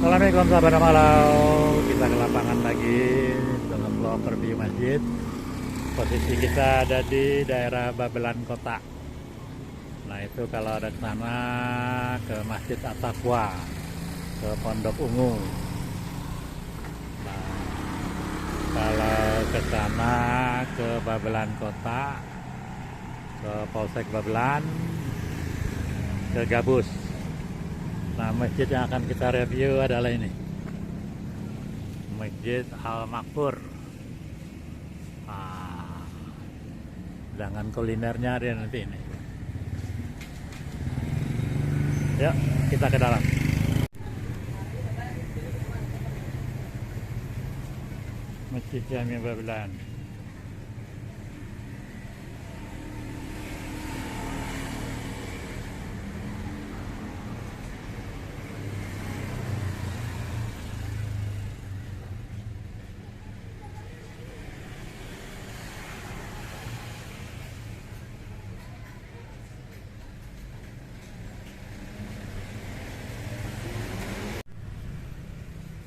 Assalamualaikum sahabat Malau. Kita ke lapangan lagi untuk nge-vlog review masjid. Posisi kita ada di daerah Babelan Kota. Nah itu kalau ada sana ke Masjid At-Taqwa, ke Pondok Ungu. Nah kalau ke sana ke Babelan Kota, ke Polsek Babelan, ke Gabus. Nah, masjid yang akan kita review adalah ini, Masjid Al-Makfur. Nah, dengan kulinernya ada nanti ini. Yuk, kita ke dalam. Masjid Jami Babelan.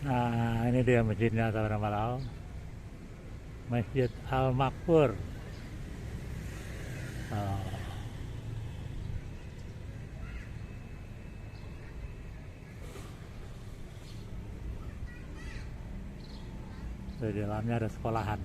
Nah, ini dia masjidnya, sahabat Malau. Masjid Al-Makfur. Oh. Di dalamnya ada sekolahan.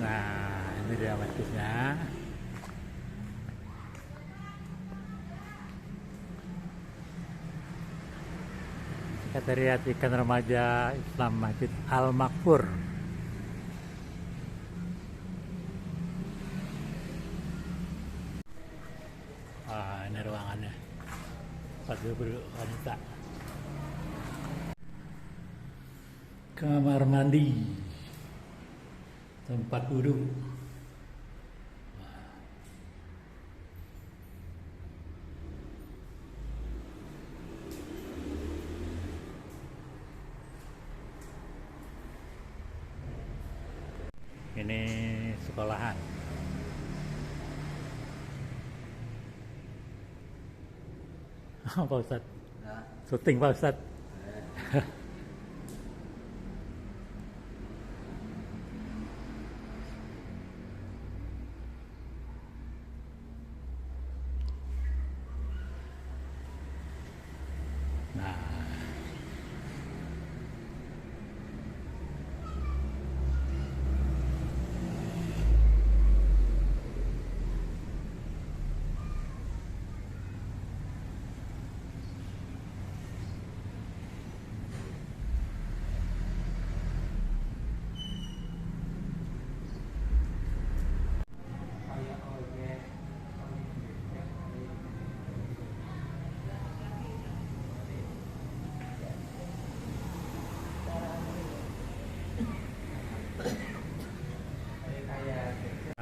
Nah, ini dia masjidnya. Sekretariat Ikan Remaja Islam Masjid Al-Makfur. Ah, ini ruangannya. Tempat duduk wanita. Kamar mandi. Tempat duduk. Ini sekolahan. Pak Ustadz. Syuting Pak Ustadz.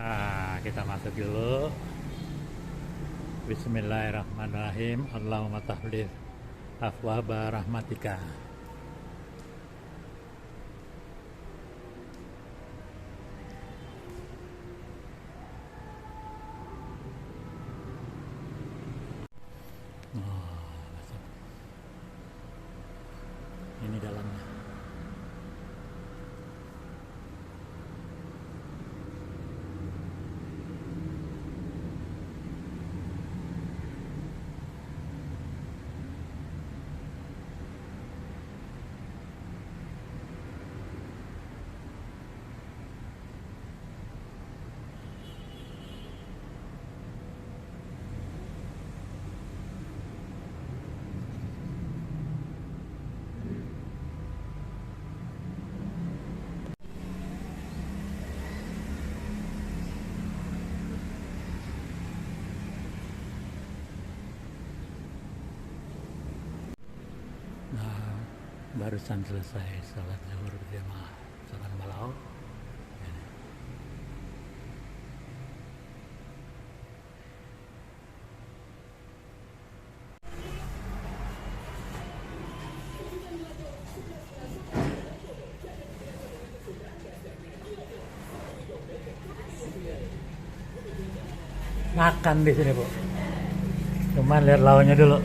Nah, kita masuk dulu. Bismillahirrahmanirrahim. Allahumma tahlil afwaba rahmatika. Masuk. Ini dalamnya. Barusan selesai sholat zuhur berjamaah Salam Malau. makan di sini, Bu. Cuman lihat lawannya dulu.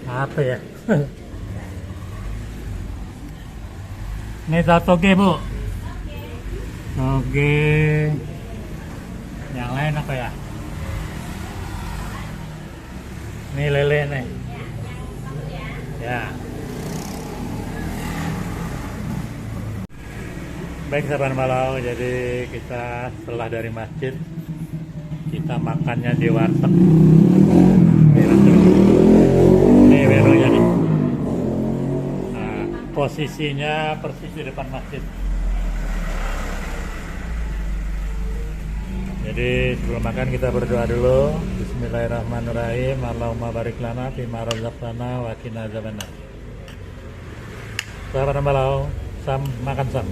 Apa ya? Ini toge, Bu. Toge. Yang lain apa ya? Ini lele nih. Ya. Baik sahabat Malau, jadi kita setelah dari masjid kita makannya di warteg. Ini menunya nih. Nah, posisinya persis di depan masjid. Jadi sebelum makan kita berdoa dulu. Bismillahirrahmanirrahim. Allahumma barik lana fima razaqtana wa qina adzabannar. Sahabat Malau, makan sam.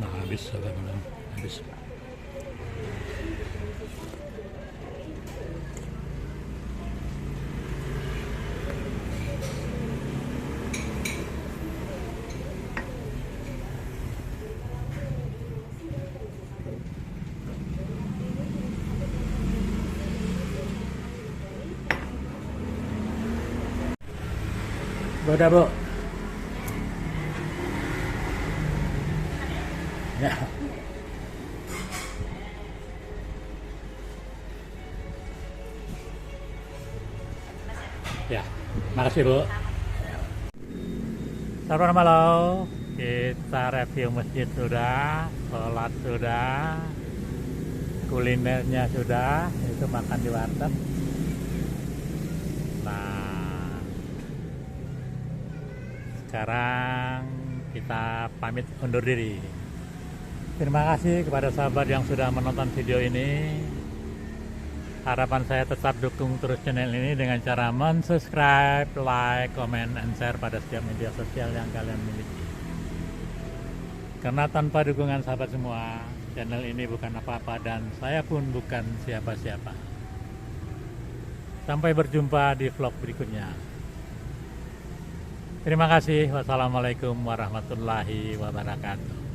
Nah, habis habis. Udah, Bu. Ya. Ya, makasih, Bu. Sahabat Malau, kita review masjid sudah, sholat sudah, kulinernya sudah, itu makan di warteg. Nah, sekarang kita pamit undur diri. Terima kasih kepada sahabat yang sudah menonton video ini. Harapan saya tetap dukung terus channel ini dengan cara subscribe, like, comment, and share pada setiap media sosial yang kalian miliki. Karena tanpa dukungan sahabat semua, channel ini bukan apa-apa dan saya pun bukan siapa-siapa. Sampai berjumpa di vlog berikutnya. Terima kasih. Wassalamualaikum warahmatullahi wabarakatuh.